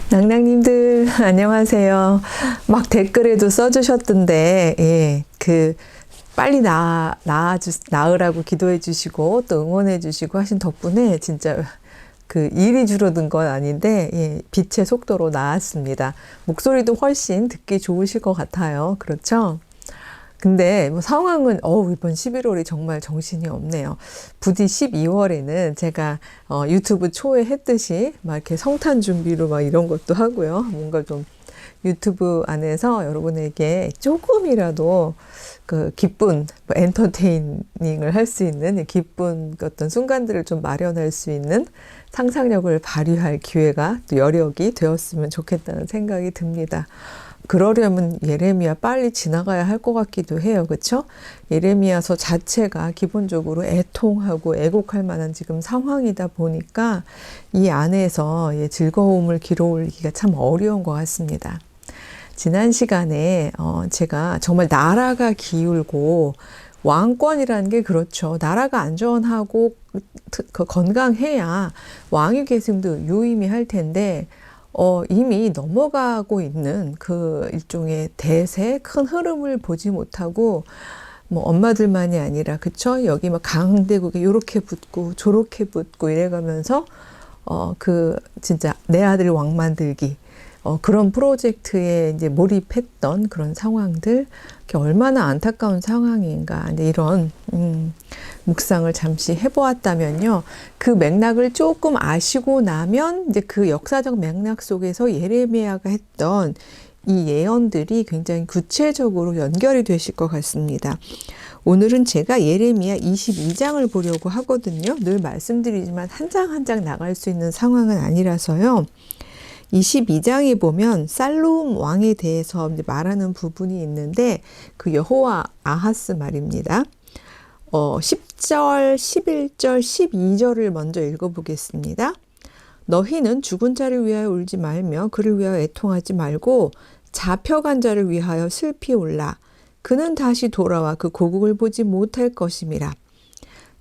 낭낭님들 안녕하세요. 막 댓글에도 써주셨던데, 예, 빨리 나으라고 기도해 주시고 또 응원해 주시고 하신 덕분에 진짜 일이 줄어든 건 아닌데, 예, 빛의 속도로 나았습니다. 목소리도 훨씬 듣기 좋으실 것 같아요. 그렇죠? 근데 뭐 상황은 이번 11월이 정말 정신이 없네요. 부디 12월에는 제가 유튜브 초에 했듯이 막 이렇게 성탄 준비로 막 이런 것도 하고요. 뭔가 좀 유튜브 안에서 여러분에게 조금이라도 기쁜 엔터테이닝을 할 수 있는 기쁜 어떤 순간들을 좀 마련할 수 있는 상상력을 발휘할 기회가 또 여력이 되었으면 좋겠다는 생각이 듭니다. 그러려면 예레미야 빨리 지나가야 할 것 같기도 해요. 그렇죠? 예레미야서 자체가 기본적으로 애통하고 애곡할 만한 지금 상황이다 보니까 이 안에서 즐거움을 길어올리기가 참 어려운 것 같습니다. 지난 시간에 제가 정말 나라가 기울고 왕권이라는 게 그렇죠. 나라가 안전하고 건강해야 왕위 계승도 유의미할 텐데 이미 넘어가고 있는 일종의 대세, 큰 흐름을 보지 못하고, 뭐, 엄마들만이 아니라, 그쵸? 여기 막 강대국에 요렇게 붙고, 저렇게 붙고 이래가면서, 진짜 내 아들 왕 만들기, 그런 프로젝트에 이제 몰입했던 그런 상황들, 얼마나 안타까운 상황인가. 근데 이런, 묵상을 잠시 해보았다면요. 그 맥락을 조금 아시고 나면 이제 그 역사적 맥락 속에서 예레미야가 했던 이 예언들이 굉장히 구체적으로 연결이 되실 것 같습니다. 오늘은 제가 예레미야 22장을 보려고 하거든요. 늘 말씀드리지만 한 장 한 장 나갈 수 있는 상황은 아니라서요. 22장에 보면 살룸 왕에 대해서 말하는 부분이 있는데 그 여호와 아하스 말입니다. 10절, 11절, 12절을 먼저 읽어보겠습니다. 너희는 죽은 자를 위하여 울지 말며 그를 위하여 애통하지 말고 잡혀간 자를 위하여 슬피 울라. 그는 다시 돌아와 그 고국을 보지 못할 것임이라.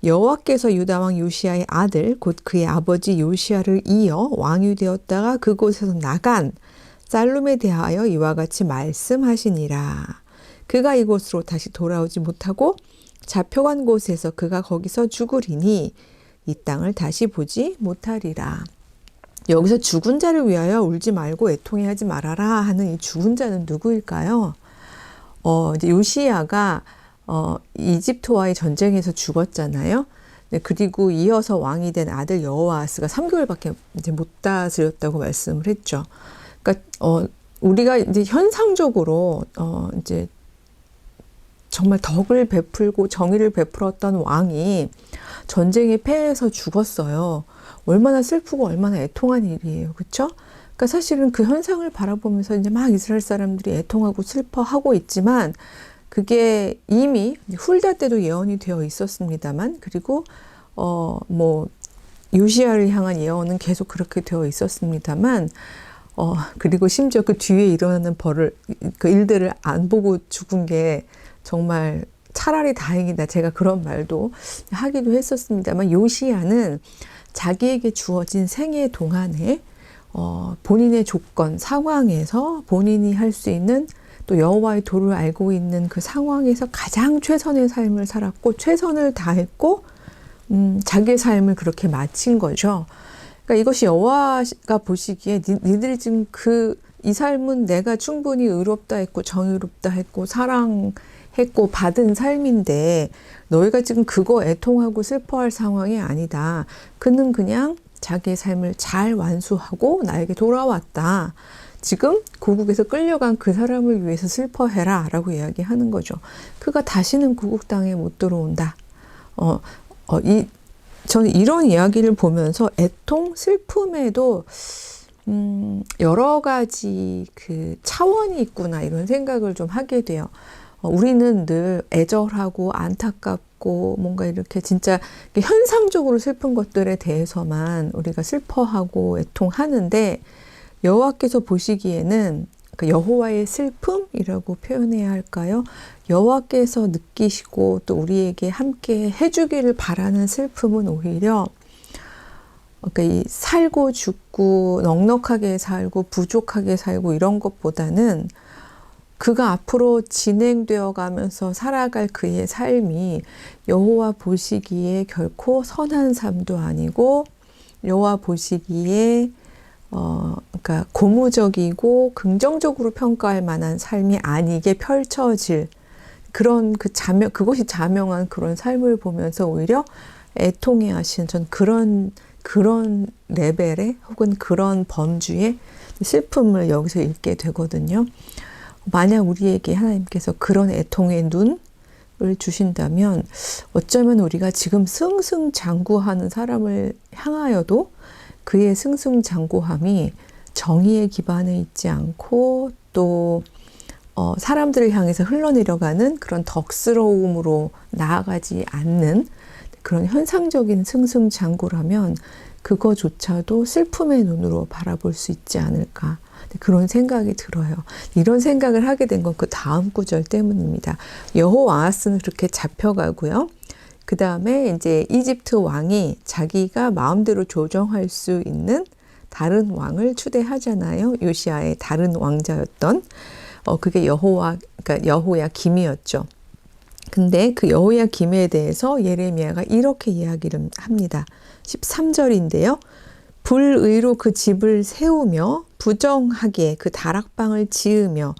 여호와께서 유다 왕 요시야의 아들 곧 그의 아버지 요시야를 이어 왕이 되었다가 그곳에서 나간 살룸에 대하여 이와 같이 말씀하시니라. 그가 이곳으로 다시 돌아오지 못하고 잡혀간 곳에서 그가 거기서 죽으리니 이 땅을 다시 보지 못하리라. 여기서 죽은 자를 위하여 울지 말고 애통해하지 말아라 하는 이 죽은 자는 누구일까요? 이제 요시야가 이집트와의 전쟁에서 죽었잖아요. 네, 그리고 이어서 왕이 된 아들 여호아스가 3개월밖에 이제 못 다스렸다고 말씀을 했죠. 그러니까 우리가 이제 현상적으로 이제 정말 덕을 베풀고 정의를 베풀었던 왕이 전쟁에 패해서 죽었어요. 얼마나 슬프고 얼마나 애통한 일이에요. 그렇죠? 그러니까 사실은 그 현상을 바라보면서 이제 막 이스라엘 사람들이 애통하고 슬퍼하고 있지만 그게 이미 훌다 때도 예언이 되어 있었습니다만 그리고 요시야를 향한 예언은 계속 그렇게 되어 있었습니다만 그리고 심지어 그 뒤에 일어나는 일들을 안 보고 죽은 게 정말 차라리 다행이다. 제가 그런 말도 하기도 했었습니다만 요시야는 자기에게 주어진 생애 동안에 본인의 조건, 상황에서 본인이 할 수 있는 또 여호와의 도를 알고 있는 그 상황에서 가장 최선의 삶을 살았고 최선을 다했고 자기의 삶을 그렇게 마친 거죠. 그러니까 이것이 여호와가 보시기에 니들 지금 이 삶은 내가 충분히 의롭다 했고 정의롭다 했고 사랑했고 받은 삶인데 너희가 지금 그거 애통하고 슬퍼할 상황이 아니다. 그는 그냥 자기의 삶을 잘 완수하고 나에게 돌아왔다. 지금 고국에서 끌려간 그 사람을 위해서 슬퍼해라 라고 이야기하는 거죠. 그가 다시는 고국 땅에 못 들어온다. 저는 이런 이야기를 보면서 애통, 슬픔에도 여러 가지 차원이 있구나 이런 생각을 좀 하게 돼요. 우리는 늘 애절하고 안타깝고 뭔가 이렇게 진짜 현상적으로 슬픈 것들에 대해서만 우리가 슬퍼하고 애통하는데 여호와께서 보시기에는 그러니까 여호와의 슬픔이라고 표현해야 할까요? 여호와께서 느끼시고 또 우리에게 함께 해주기를 바라는 슬픔은 오히려 그러니까 이 살고 죽고 넉넉하게 살고 부족하게 살고 이런 것보다는 그가 앞으로 진행되어 가면서 살아갈 그의 삶이 여호와 보시기에 결코 선한 삶도 아니고 여호와 보시기에 그러니까 고무적이고 긍정적으로 평가할 만한 삶이 아니게 펼쳐질 그런 그것이 자명한 그런 삶을 보면서 오히려 애통해 하시는 전 그런 레벨의 혹은 그런 범주의 슬픔을 여기서 읽게 되거든요. 만약 우리에게 하나님께서 그런 애통의 눈을 주신다면 어쩌면 우리가 지금 승승장구하는 사람을 향하여도 그의 승승장구함이 정의에 기반해 있지 않고 또 사람들을 향해서 흘러내려가는 그런 덕스러움으로 나아가지 않는 그런 현상적인 승승장구라면 그거조차도 슬픔의 눈으로 바라볼 수 있지 않을까 그런 생각이 들어요. 이런 생각을 하게 된 건 그 다음 구절 때문입니다. 여호와하스는 그렇게 잡혀가고요. 그 다음에 이제 이집트 왕이 자기가 마음대로 조정할 수 있는 다른 왕을 추대하잖아요. 요시아의 다른 왕자였던 그게 그러니까 여호야김이었죠. 근데 그 여호야김에 대해서 예레미야가 이렇게 이야기를 합니다. 13절인데요. 불의로 그 집을 세우며 부정하게 그 다락방을 지으며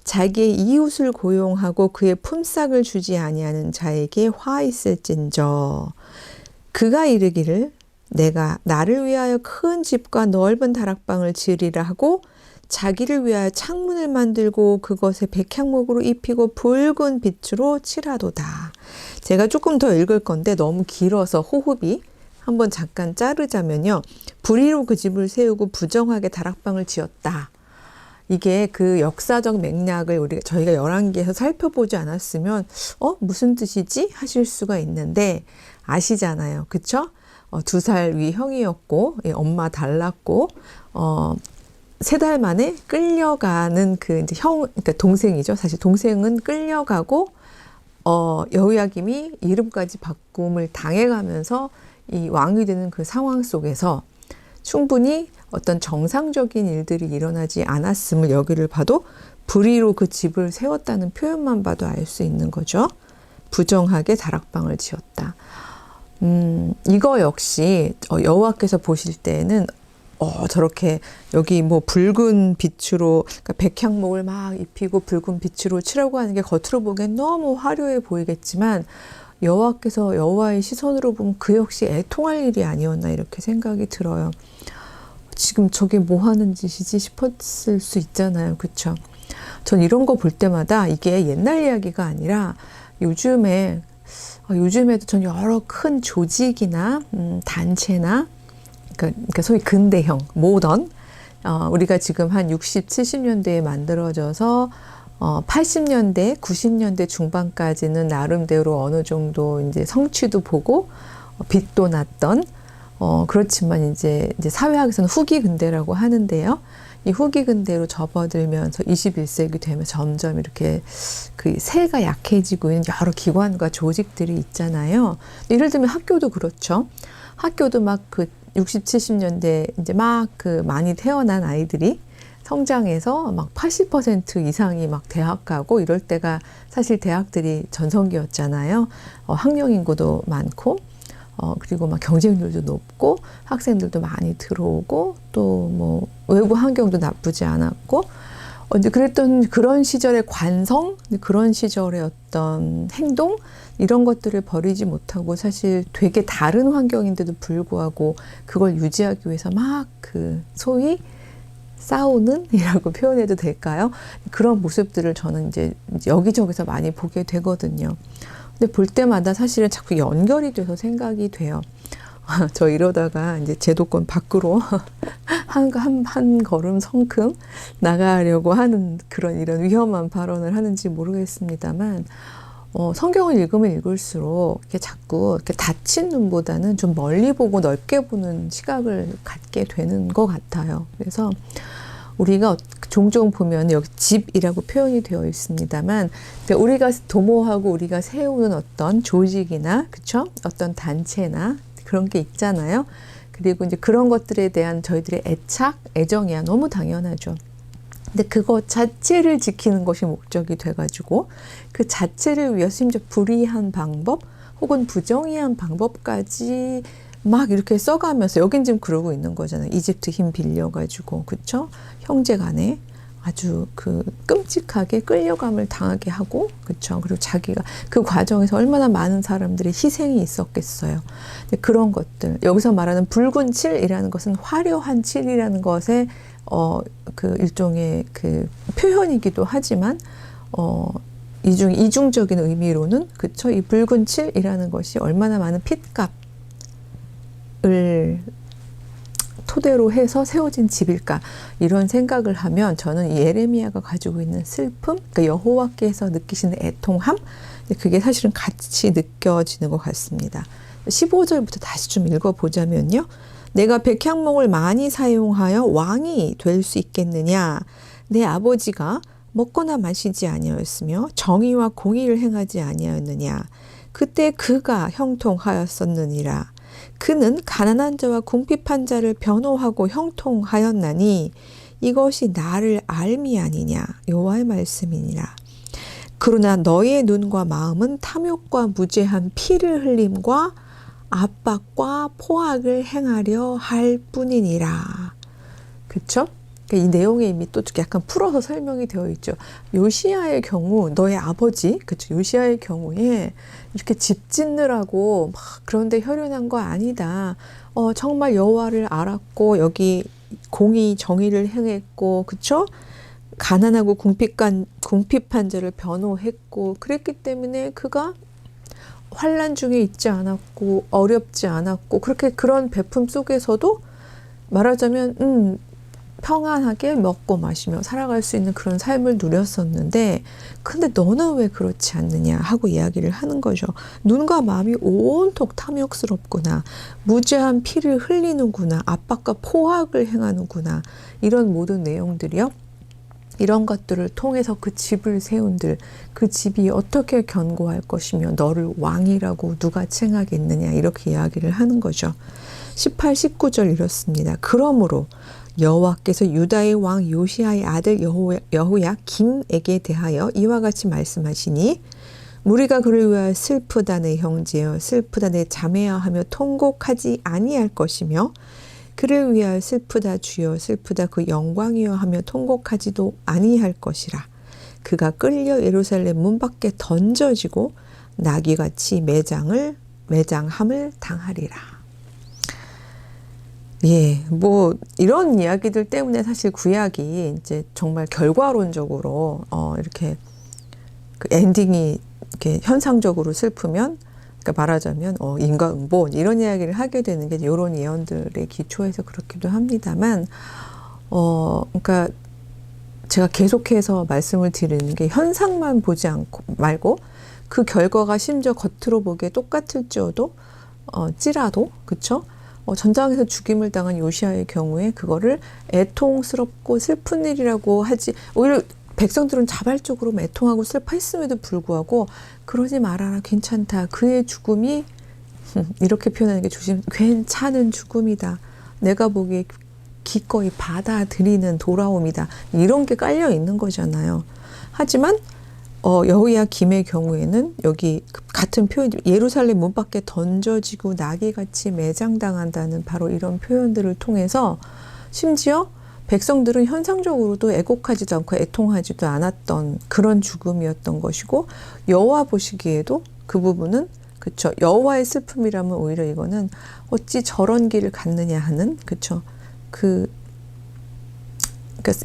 자기의 이웃을 고용하고 그의 품삯을 주지 아니하는 자에게 화 있을진저. 그가 이르기를 내가 나를 위하여 큰 집과 넓은 다락방을 지으리라 하고 자기를 위하여 창문을 만들고 그것에 백향목으로 입히고 붉은 빛으로 칠하도다. 제가 조금 더 읽을 건데 너무 길어서 호흡이 한번 잠깐 자르자면요. 불의로 그 집을 세우고 부정하게 다락방을 지었다. 이게 그 역사적 맥락을 저희가 열왕기에서 살펴보지 않았으면 무슨 뜻이지? 하실 수가 있는데 아시잖아요. 그쵸? 2살 위 형이었고 엄마 달랐고 3달 만에 끌려가는 그 이제 그러니까 동생이죠. 사실 동생은 끌려가고 여호야김이 이름까지 바꿈을 당해가면서 이 왕이 되는 그 상황 속에서 충분히 어떤 정상적인 일들이 일어나지 않았음을 여기를 봐도 불의로 그 집을 세웠다는 표현만 봐도 알 수 있는 거죠. 부정하게 다락방을 지었다. 이거 역시 여호와께서 보실 때에는 저렇게 여기 뭐 붉은 빛으로 그러니까 백향목을 막 입히고 붉은 빛으로 칠하고 하는 게 겉으로 보기엔 너무 화려해 보이겠지만 여호와께서 여호와의 시선으로 보면 그 역시 애통할 일이 아니었나 이렇게 생각이 들어요. 지금 저게 뭐 하는 짓이지 싶었을 수 있잖아요. 그렇죠? 전 이런 거 볼 때마다 이게 옛날 이야기가 아니라 요즘에도 전 여러 큰 조직이나 단체나 그러니까 소위 근대형, 모던 우리가 지금 한 60, 70년대에 만들어져서 80년대, 90년대 중반까지는 나름대로 어느 정도 이제 성취도 보고 빛도 났던 그렇지만 이제 사회학에서는 후기 근대라고 하는데요. 이 후기 근대로 접어들면서 21세기 되면 점점 이렇게 그 세가 약해지고 있는 여러 기관과 조직들이 있잖아요. 예를 들면 학교도 그렇죠. 학교도 막 그 60, 70년대 이제 막 그 많이 태어난 아이들이 성장해서 막 80% 이상이 막 대학 가고 이럴 때가 사실 대학들이 전성기였잖아요. 학령 인구도 많고 그리고 막 경쟁률도 높고 학생들도 많이 들어오고 또 뭐 외부 환경도 나쁘지 않았고 이제 그랬던 그런 시절의 관성, 그런 시절의 어떤 행동 이런 것들을 버리지 못하고 사실 되게 다른 환경인데도 불구하고 그걸 유지하기 위해서 막 그 소위 싸우는 이라고 표현해도 될까요? 그런 모습들을 저는 이제 여기저기서 많이 보게 되거든요. 근데 볼 때마다 사실은 자꾸 연결이 돼서 생각이 돼요. 저 이러다가 이제 제도권 밖으로 한 걸음 성큼 나가려고 하는 이런 위험한 발언을 하는지 모르겠습니다만, 성경을 읽으면 읽을수록 이렇게 자꾸 이렇게 닫힌 눈보다는 좀 멀리 보고 넓게 보는 시각을 갖게 되는 것 같아요. 그래서 우리가 종종 보면 여기 집이라고 표현이 되어 있습니다만 우리가 도모하고 우리가 세우는 어떤 조직이나 그쵸? 어떤 단체나 그런 게 있잖아요. 그리고 이제 그런 것들에 대한 저희들의 애착, 애정이야 너무 당연하죠. 근데 그거 자체를 지키는 것이 목적이 돼가지고 그 자체를 위해서 심지어 불이한 방법 혹은 부정의한 방법까지 막 이렇게 써가면서 여긴 지금 그러고 있는 거잖아요. 이집트 힘 빌려가지고 그쵸? 형제 간에 아주 그 끔찍하게 끌려감을 당하게 하고 그쵸? 그리고 자기가 그 과정에서 얼마나 많은 사람들의 희생이 있었겠어요. 그런 것들 여기서 말하는 붉은 칠이라는 것은 화려한 칠이라는 것에 그 일종의 그 표현이기도 하지만 이중적인 의미로는 그쵸? 이 붉은 칠이라는 것이 얼마나 많은 핏값을 토대로 해서 세워진 집일까 이런 생각을 하면 저는 이 예레미야가 가지고 있는 슬픔, 그러니까 여호와께서 느끼시는 애통함, 그게 사실은 같이 느껴지는 것 같습니다. 15절부터 다시 좀 읽어보자면요. 내가 백향목을 많이 사용하여 왕이 될 수 있겠느냐? 내 아버지가 먹거나 마시지 아니하였으며 정의와 공의를 행하지 아니하였느냐? 그때 그가 형통하였었느니라. 그는 가난한 자와 궁핍한 자를 변호하고 형통하였나니 이것이 나를 알미 아니냐? 여호와의 말씀이니라. 그러나 너의 눈과 마음은 탐욕과 무죄한 피를 흘림과 압박과 포악을 행하려 할 뿐이니라. 그쵸? 이 내용에 이미 또 약간 풀어서 설명이 되어 있죠. 요시야의 경우 너의 아버지, 그쵸? 요시야의 경우에 이렇게 집 짓느라고 막 그런데 혈연한 거 아니다. 정말 여호와를 알았고 여기 공의 정의를 행했고 그쵸? 가난하고 궁핍한 자를 변호했고 그랬기 때문에 그가 환난 중에 있지 않았고 어렵지 않았고 그렇게 그런 베품 속에서도 말하자면 평안하게 먹고 마시며 살아갈 수 있는 그런 삶을 누렸었는데 근데 너는 왜 그렇지 않느냐 하고 이야기를 하는 거죠. 눈과 마음이 온통 탐욕스럽구나. 무죄한 피를 흘리는구나. 압박과 포악을 행하는구나. 이런 모든 내용들이요. 이런 것들을 통해서 그 집을 세운들 그 집이 어떻게 견고할 것이며 너를 왕이라고 누가 칭하겠느냐 이렇게 이야기를 하는 거죠. 18, 19절 이렇습니다. 그러므로 여호와께서 유다의 왕 요시야의 아들 여호야김에게 대하여 이와 같이 말씀하시니 무리가 그를 위하여 슬프다 내 형제여 슬프다 내 자매야 하며 통곡하지 아니할 것이며 그를 위하여 슬프다 주여 슬프다 그 영광이여 하며 통곡하지도 아니할 것이라. 그가 끌려 예루살렘 문 밖에 던져지고 나귀같이 매장함을 당하리라. 예, 뭐 이런 이야기들 때문에 사실 구약이 이제 정말 결과론적으로 이렇게 그 엔딩이 이렇게 현상적으로 슬프면 그러니까 말하자면 인과응보 이런 이야기를 하게 되는 게 이런 예언들의 기초에서 그렇기도 합니다만 그러니까 제가 계속해서 말씀을 드리는 게 현상만 보지 말고 그 결과가 심지어 겉으로 보기에 똑같을지라도 그쵸? 전장에서 죽임을 당한 요시야의 경우에 그거를 애통스럽고 슬픈 일이라고 하지 오히려 백성들은 자발적으로 애통하고 슬퍼했음에도 불구하고 그러지 말아라 괜찮다 그의 죽음이 이렇게 표현하는 게 괜찮은 죽음이다 내가 보기에 기꺼이 받아들이는 돌아옴이다 이런 게 깔려 있는 거잖아요. 하지만 여호야김의 경우에는 여기 같은 표현 예루살렘 문 밖에 던져지고 나귀같이 매장당한다는 바로 이런 표현들을 통해서 심지어 백성들은 현상적으로도 애곡하지도 않고 애통하지도 않았던 그런 죽음이었던 것이고 여호와 보시기에도 그 부분은 그쵸 여호와의 슬픔이라면 오히려 이거는 어찌 저런 길을 갔느냐 하는 그쵸 그러니까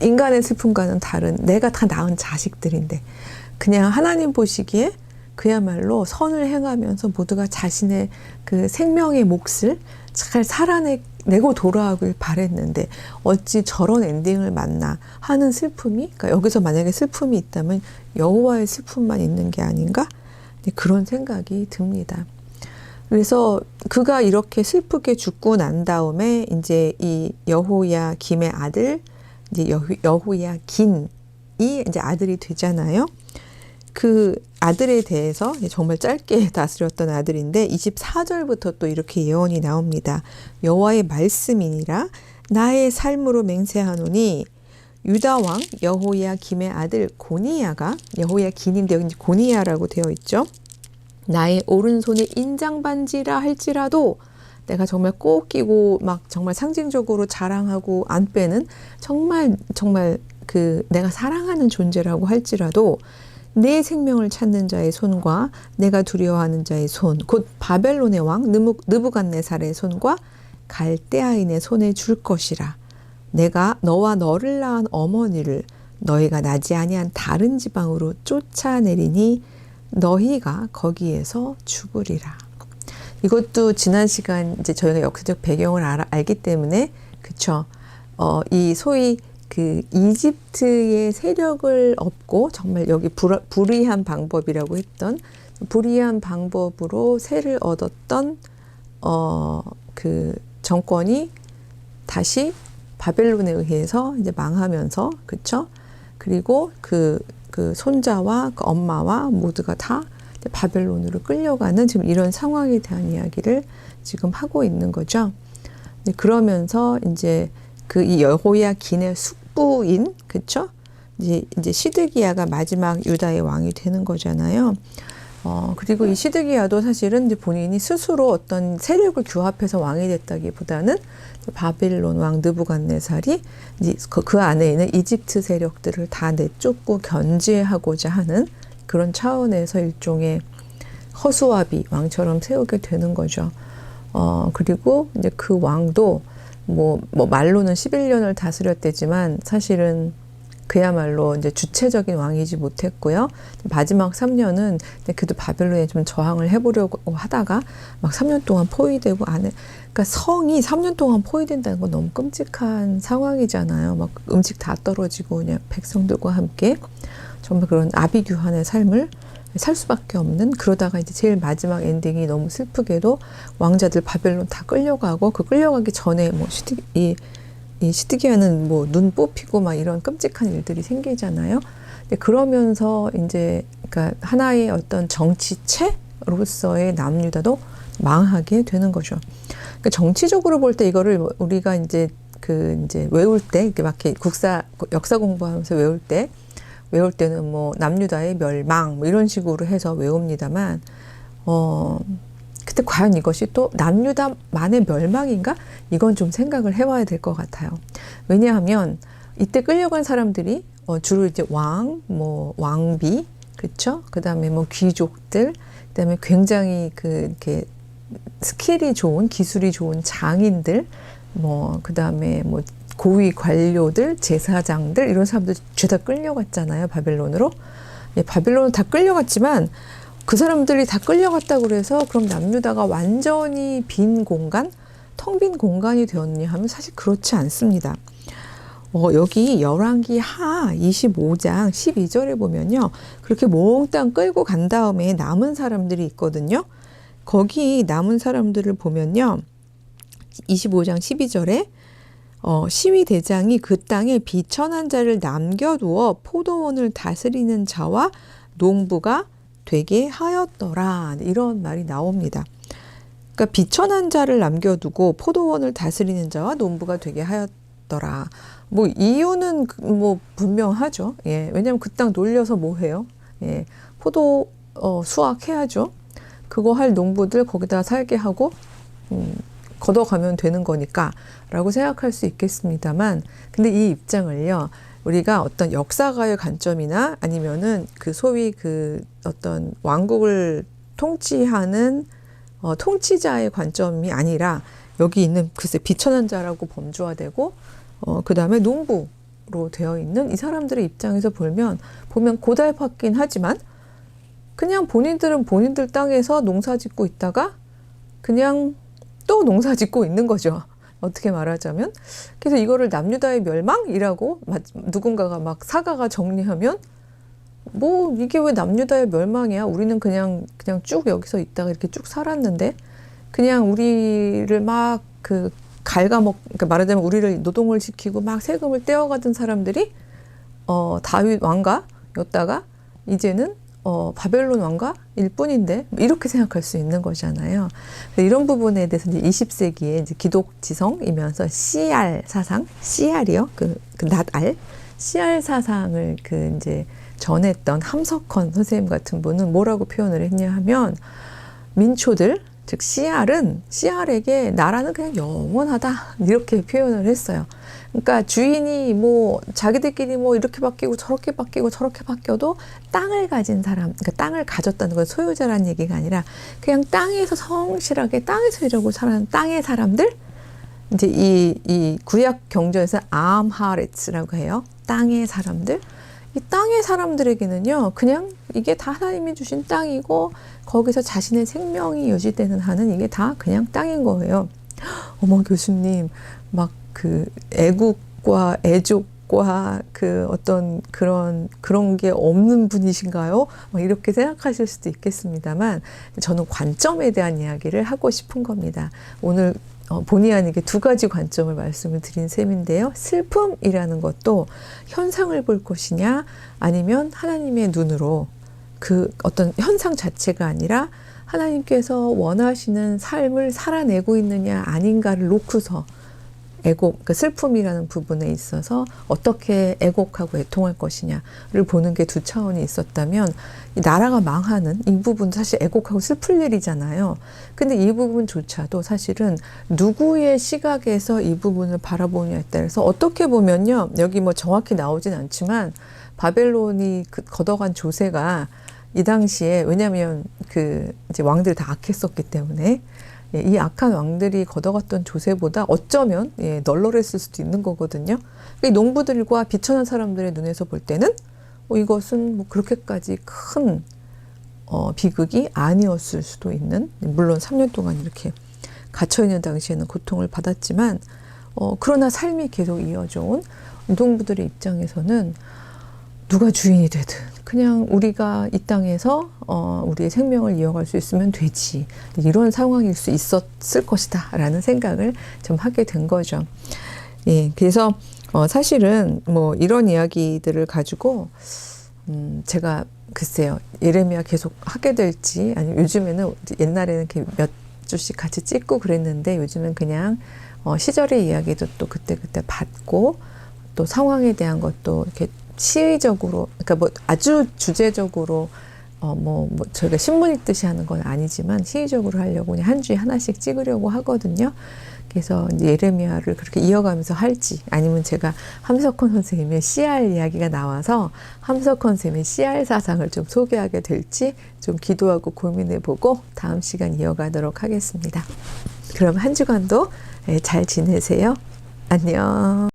인간의 슬픔과는 다른 내가 다 낳은 자식들인데 그냥 하나님 보시기에 그야말로 선을 행하면서 모두가 자신의 그 생명의 몫을 잘 살아내고 돌아오길 바랬는데 어찌 저런 엔딩을 만나 하는 슬픔이 그러니까 여기서 만약에 슬픔이 있다면 여호와의 슬픔만 있는 게 아닌가? 그런 생각이 듭니다. 그래서 그가 이렇게 슬프게 죽고 난 다음에 이제 이 여호야김의 아들 이제 여호야긴이 이제 아들이 되잖아요. 그 아들에 대해서 정말 짧게 다스렸던 아들인데 24절부터 또 이렇게 예언이 나옵니다. 여호와의 말씀이니라 나의 삶으로 맹세하노니 유다 왕 여호야김의 아들 고니야가 여호야긴인데 여기 고니야라고 되어 있죠. 나의 오른손에 인장반지라 할지라도 내가 정말 꼭 끼고 막 정말 상징적으로 자랑하고 안 빼는 정말 그 내가 사랑하는 존재라고 할지라도 내 생명을 찾는 자의 손과 내가 두려워하는 자의 손, 곧 바벨론의 왕 느부갓네살의 손과 갈대아인의 손에 줄 것이라. 내가 너와 너를 낳은 어머니를 너희가 나지 아니한 다른 지방으로 쫓아내리니 너희가 거기에서 죽으리라. 이것도 지난 시간 이제 저희가 역사적 배경을 알기 때문에 그쵸. 이 소위 그 이집트의 세력을 업고 정말 여기 불의한 방법이라고 했던 불의한 방법으로 세를 얻었던 그 정권이 다시 바벨론에 의해서 이제 망하면서 그쵸? 그리고 그 손자와 그 엄마와 모두가 다 바벨론으로 끌려가는 지금 이런 상황에 대한 이야기를 지금 하고 있는 거죠. 그러면서 이제 그 이 여호야긴의 숙부인 그쵸? 이제 시드기야가 마지막 유다의 왕이 되는 거잖아요. 그리고 이 시드기야도 사실은 이제 본인이 스스로 어떤 세력을 규합해서 왕이 됐다기보다는 바벨론 왕 느부갓네살이 이제 그 안에 있는 이집트 세력들을 다 내쫓고 견제하고자 하는 그런 차원에서 일종의 허수아비 왕처럼 세우게 되는 거죠. 그리고 이제 그 왕도 뭐 말로는 11년을 다스렸대지만 사실은 그야말로 이제 주체적인 왕이지 못했고요. 마지막 3년은 그래도 바벨론에 좀 저항을 해보려고 하다가 막 3년 동안 포위되고 그러니까 성이 3년 동안 포위된다는 건 너무 끔찍한 상황이잖아요. 막 음식 다 떨어지고 그냥 백성들과 함께 정말 그런 아비규환의 삶을 살 수밖에 없는 그러다가 이제 제일 마지막 엔딩이 너무 슬프게도 왕자들 바벨론 다 끌려가고 그 끌려가기 전에 뭐 이 시드기야는 뭐 눈 뽑히고 막 이런 끔찍한 일들이 생기잖아요. 그러면서 이제 그러니까 하나의 어떤 정치체로서의 남유다도 망하게 되는 거죠. 그러니까 정치적으로 볼 때 이거를 우리가 이제 이제 외울 때 이렇게 막 역사 공부하면서 외울 때는 뭐 남유다의 멸망 뭐 이런 식으로 해서 외웁니다만 그때 과연 이것이 또 남유다만의 멸망인가? 이건 좀 생각을 해봐야 될 것 같아요. 왜냐하면 이때 끌려간 사람들이 주로 이제 왕, 뭐 왕비, 그쵸? 그 다음에 뭐 귀족들, 그 다음에 굉장히 이렇게 스킬이 좋은, 기술이 좋은 장인들, 그 다음에 뭐 고위 관료들, 제사장들 이런 사람들 죄다 끌려갔잖아요. 바벨론으로. 예, 바벨론은 다 끌려갔지만 그 사람들이 다 끌려갔다고 그래서 그럼 남유다가 완전히 빈 공간, 텅 빈 공간이 되었냐 하면 사실 그렇지 않습니다. 여기 열왕기 하 25장 12절에 보면요. 그렇게 몽땅 끌고 간 다음에 남은 사람들이 있거든요. 거기 남은 사람들을 보면요. 25장 12절에 시위대장이 그 땅에 비천한 자를 남겨두어 포도원을 다스리는 자와 농부가 되게 하였더라. 이런 말이 나옵니다. 그러니까 비천한 자를 남겨두고 포도원을 다스리는 자와 농부가 되게 하였더라. 뭐 이유는 뭐 분명하죠. 예, 왜냐하면 그 땅 놀려서 뭐 해요? 예, 포도 수확해야죠. 그거 할 농부들 거기다 살게 하고 걷어가면 되는 거니까 라고 생각할 수 있겠습니다만 근데 이 입장을요. 우리가 어떤 역사가의 관점이나 아니면은 그 소위 어떤 왕국을 통치하는 통치자의 관점이 아니라 여기 있는 글쎄 비천한 자라고 범주화되고 그 다음에 농부로 되어 있는 이 사람들의 입장에서 보면 고달팠긴 하지만 그냥 본인들은 본인들 땅에서 농사 짓고 있다가 그냥 또 농사 짓고 있는 거죠. 어떻게 말하자면. 그래서 이거를 남유다의 멸망이라고 누군가가 막 사가가 정리하면 뭐 이게 왜 남유다의 멸망이야? 우리는 그냥 쭉 여기서 있다가 이렇게 쭉 살았는데 그냥 우리를 막 그러니까 말하자면 우리를 노동을 시키고 막 세금을 떼어가던 사람들이 다윗 왕가였다가 이제는 바벨론 왕가일 뿐인데 이렇게 생각할 수 있는 거잖아요. 이런 부분에 대해서 이제 20세기에 이제 기독지성이면서 CR 사상, CR이요, 그 낫알, CR 사상을 이제 전했던 함석헌 선생님 같은 분은 뭐라고 표현을 했냐 하면 민초들, 즉 CR에게 나라는 그냥 영원하다 이렇게 표현을 했어요. 그러니까 주인이 뭐 자기들끼리 뭐 이렇게 바뀌고 저렇게 바뀌어도 땅을 가진 사람, 그러니까 땅을 가졌다는 건 소유자라는 얘기가 아니라 그냥 땅에서 성실하게 땅에서 일하고 살아는 땅의 사람들, 이제 이 구약 경전에서 암하레츠라고 해요. 땅의 사람들. 이 땅의 사람들에게는요, 그냥 이게 다 하나님이 주신 땅이고 거기서 자신의 생명이 유지되는 한은 이게 다 그냥 땅인 거예요. 어머 교수님, 막 애국과 애족과 어떤 그런 게 없는 분이신가요? 막 이렇게 생각하실 수도 있겠습니다만 저는 관점에 대한 이야기를 하고 싶은 겁니다. 오늘 본의 아니게 두 가지 관점을 말씀을 드린 셈인데요. 슬픔이라는 것도 현상을 볼 것이냐 아니면 하나님의 눈으로 그 어떤 현상 자체가 아니라 하나님께서 원하시는 삶을 살아내고 있느냐 아닌가를 놓고서 그러니까 슬픔이라는 부분에 있어서 어떻게 애곡하고 애통할 것이냐를 보는 게 두 차원이 있었다면 이 나라가 망하는 이 부분도 사실 애곡하고 슬플 일이잖아요. 근데 이 부분조차도 사실은 누구의 시각에서 이 부분을 바라보느냐에 따라서 어떻게 보면요. 여기 뭐 정확히 나오진 않지만 바벨론이 걷어간 조세가 이 당시에 왜냐하면 이제 왕들이 다 악했었기 때문에 이 악한 왕들이 걷어갔던 조세보다 어쩌면 널널했을 수도 있는 거거든요. 이 농부들과 비천한 사람들의 눈에서 볼 때는 이것은 뭐 그렇게까지 큰 비극이 아니었을 수도 있는, 물론 3년 동안 이렇게 갇혀있는 당시에는 고통을 받았지만 그러나 삶이 계속 이어져 온 농부들의 입장에서는 누가 주인이 되든 그냥 우리가 이 땅에서 우리의 생명을 이어갈 수 있으면 되지, 이런 상황일 수 있었을 것이다 라는 생각을 좀 하게 된 거죠. 예, 그래서 사실은 뭐 이런 이야기들을 가지고 제가 글쎄요, 예레미야 계속 하게 될지, 아니면 요즘에는 옛날에는 이렇게 몇 주씩 같이 찍고 그랬는데 요즘은 그냥 시절의 이야기도 또 그때그때 받고 또 상황에 대한 것도 이렇게 시의적으로, 그러니까 뭐 아주 주제적으로 뭐 저희가 신문 읽듯이 하는 건 아니지만 시의적으로 하려고 그냥 한 주에 하나씩 찍으려고 하거든요. 그래서 이제 예레미야를 그렇게 이어가면서 할지, 아니면 제가 함석헌 선생님의 CR 이야기가 나와서 함석헌 선생님의 CR 사상을 좀 소개하게 될지 좀 기도하고 고민해보고 다음 시간 이어가도록 하겠습니다. 그럼 한 주간도 잘 지내세요. 안녕.